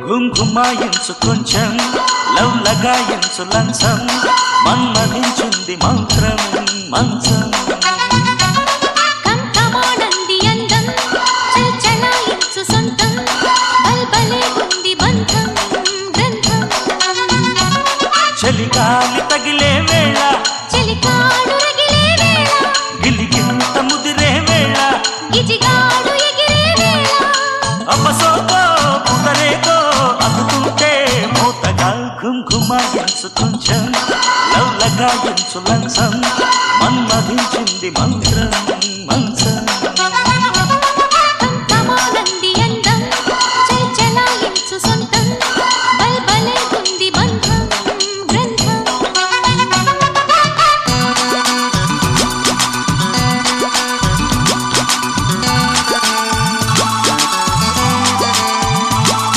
ఘుంఘుమాయించు కొంచెం లవ్ లగాయించు లంచం మన్మధించింది మంత్రం మంచం చలిగాలి తగిలే వేళ చలికాడు రగిలే వేళ గిలిగింత ముదిరే వేళ గిజిగాడు ఎగిరే వేళ అపసోకో పుదరేకో అతుకుంటే మూతగా ఘుంఘుమాయించు కొంచెం లవ్ లగాయించు లంచం మన్మధించింది మంత్రం